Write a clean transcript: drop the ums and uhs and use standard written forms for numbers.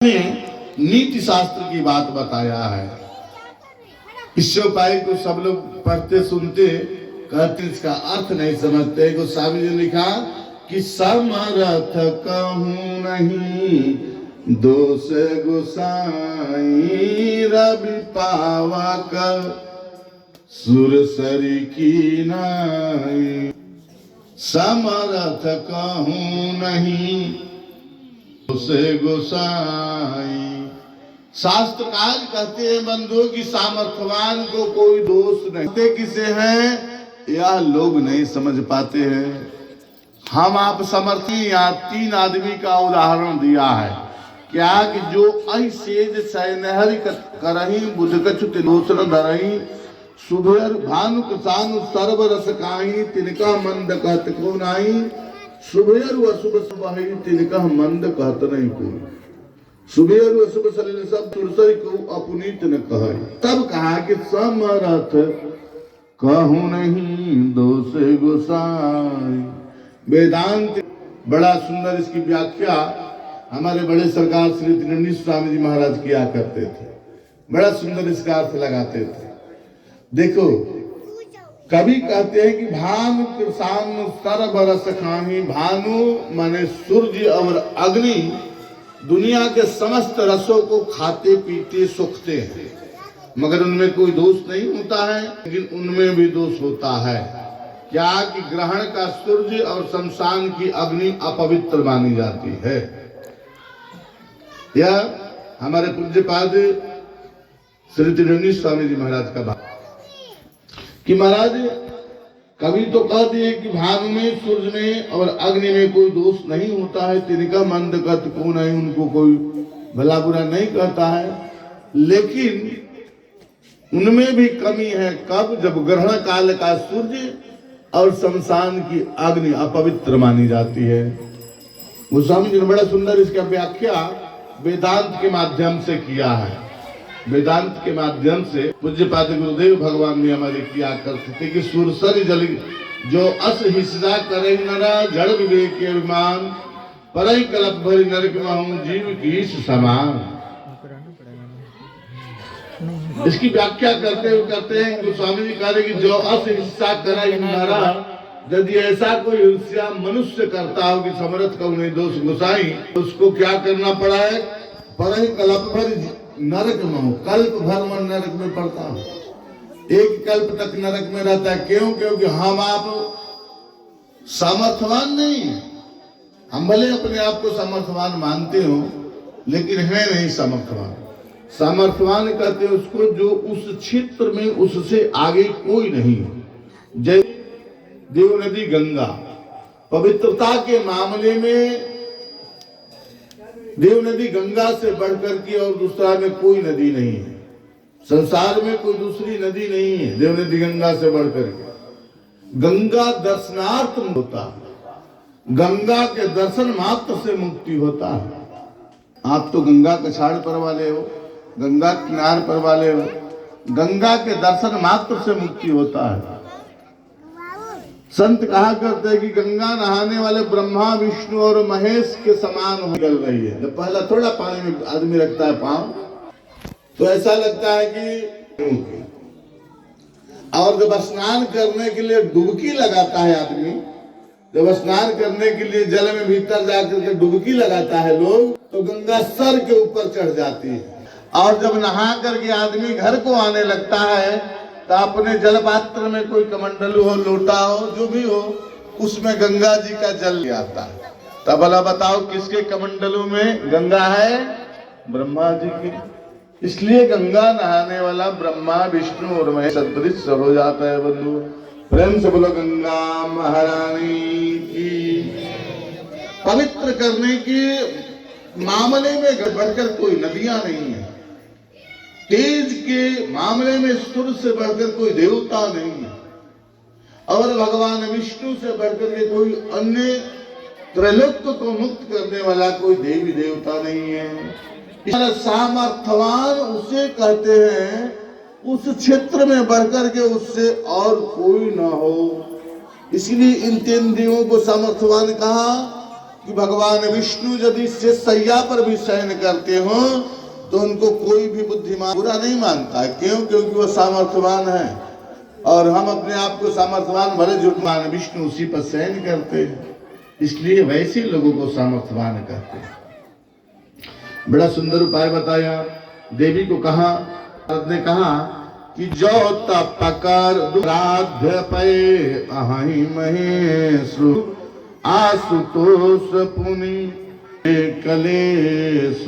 में नीति शास्त्र की बात बताया है। इससे उपाय को सब लोग पढ़ते सुनते कहते इसका अर्थ नहीं समझते। गोस्वामी जी ने लिखा कि समर्थ कहूं नहीं दोष गोसाई रवि पावक सुरसरी की नाई। समर्थ कहूं नहीं दोष गोसाई। शास्त्रकार कहते हैं बंधुओं की सामर्थ्यवान को कोई दोष नहीं। किसे हैं यह लोग नहीं समझ पाते हैं। हम आप समर्थी यहाँ 3 आदमी का उदाहरण दिया है क्या कि जो असेज सैनहरि करही बुध कछुत दोषण धरही सुभर भानु किसान सर्व रस काहि तिनका मंद कहत को नाही। सुभर अशुभ सुबहि तिनका मंद कहत नहीं कोई। सुबह अशुभ सलिल सब तुलसी को अपनीत न कहे। तब कहा कि समर्थ कहूं नहीं दोष गोसाई। वेदांत बड़ा सुंदर इसकी व्याख्या हमारे बड़े सरकार श्री त्रिवेणी स्वामी जी महाराज किया करते थे। बड़ा सुंदर इसका अर्थ लगाते थे। देखो कवि कहते हैं कि भानु किसान सर्व रस खाही। भानु माने सूर्य और अग्नि दुनिया के समस्त रसों को खाते पीते सुखते हैं, मगर उनमें कोई दोष नहीं होता है। लेकिन उनमें भी दोष होता है क्या कि ग्रहण का सूर्य और शमशान की अग्नि अपवित्र मानी जाती है। यह हमारे पूज्यपाद श्री त्रिवेणी स्वामी जी महाराज का बात कि महाराज कवि तो कहते हैं कि भानु में सूर्य में और अग्नि में कोई दोष नहीं होता है। तिनका मंद कत को नहीं, उनको कोई भला बुरा नहीं कहता है। लेकिन उनमें भी कमी है। कब? जब ग्रहण काल का सूर्य और शमशान की अग्नि अपवित्र मानी जाती है। गोस्वामी जी ने बड़ा सुंदर इसका व्याख्या वेदांत के माध्यम से किया है। वेदांत के माध्यम से पूज्यपाद गुरुदेव भगवान ने हमारे किया करते थे कि सुरसरी जल जो अस हिस्सा करे नरा जड़ विवेक के अभिमान परई कल्प भरी नरक महूं जीव की समान। इसकी व्याख्या करते हुए कहते हैं गोस्वामी जी कह रहे कि जो अस हिस्सा करे नरा, यदि ऐसा कोई हिस्सा मनुष्य करता हो कि समर्थ कहूं नहीं दोष गोसाई, उसको क्या करना पड़ा है? परई कल्प भरी नरक में हो, कल्प भर में नरक में पड़ता हूं। एक कल्प तक नरक में रहता है। क्यों? क्योंकि हम आप सामर्थ्यवान नहीं है। हम भले अपने आप को सामर्थ्यवान मानते हो लेकिन है नहीं सामर्थ्यवान। सामर्थ्यवान कहते हैं उसको जो उस क्षेत्र में उससे आगे कोई नहीं। जैसे देव नदी गंगा, पवित्रता के मामले में देव नदी गंगा से बढ़कर के और दूसरा में कोई नदी नहीं है। संसार में कोई दूसरी नदी नहीं है देव नदी गंगा से बढ़कर के। गंगा दर्शनार्थ होता है। गंगा के दर्शन मात्र से मुक्ति होता है। आप तो गंगा कछाड़ पर वाले हो, गंगा किनार पर वाले हो। गंगा के दर्शन मात्र से मुक्ति होता है। संत कहा करते हैं कि गंगा नहाने वाले ब्रह्मा विष्णु और महेश के समान निकल रही है। जब पहला थोड़ा पानी में आदमी रखता है पांव तो ऐसा लगता है कि, और जब स्नान करने के लिए डुबकी लगाता है आदमी, जब स्नान करने के लिए जल में भीतर जाकर के डुबकी लगाता है लोग, तो गंगा सर के ऊपर चढ़ जाती है। और जब नहा करके आदमी घर को आने लगता है तो अपने जल पात्र में कोई कमंडलू हो, लोटा हो, जो भी हो, उसमें गंगा जी का जल आता है। तब भला बताओ किसके कमंडलू में गंगा है? ब्रह्मा जी की। इसलिए गंगा नहाने वाला ब्रह्मा विष्णु और महेश सदृश हो जाता है। बंधु प्रेम से बोलो गंगा महारानी की। पवित्र करने के मामले में बढ़कर कोई नदियां नहीं है। तेज के मामले में सूर्य से बढ़कर कोई देवता नहीं है। और भगवान विष्णु से बढ़कर के कोई अन्य त्रैलोक्य को मुक्त करने वाला कोई देवी देवता नहीं है। सामर्थ्यवान उसे कहते हैं उस क्षेत्र में बढ़कर के उससे और कोई ना हो। इसलिए इन 3 देवों को सामर्थ्यवान कहा कि भगवान विष्णु यदि से सैया पर भी शयन करते हो तो उनको कोई भी बुद्धिमान बुरा नहीं मानता। क्यों? क्योंकि वो सामर्थ्यवान है और हम अपने आप को सामर्थ्यवान भले भगवान विष्णु उसी पर शयन करते हैं, इसलिए वैसे लोगों को सामर्थ्यवान कहते हैं। बड़ा सुंदर उपाय बताया। देवी को कहा, ने कहा कि जो तपकर दुराध्य पे अहि महेशु आशुतोष पुनि कलेशु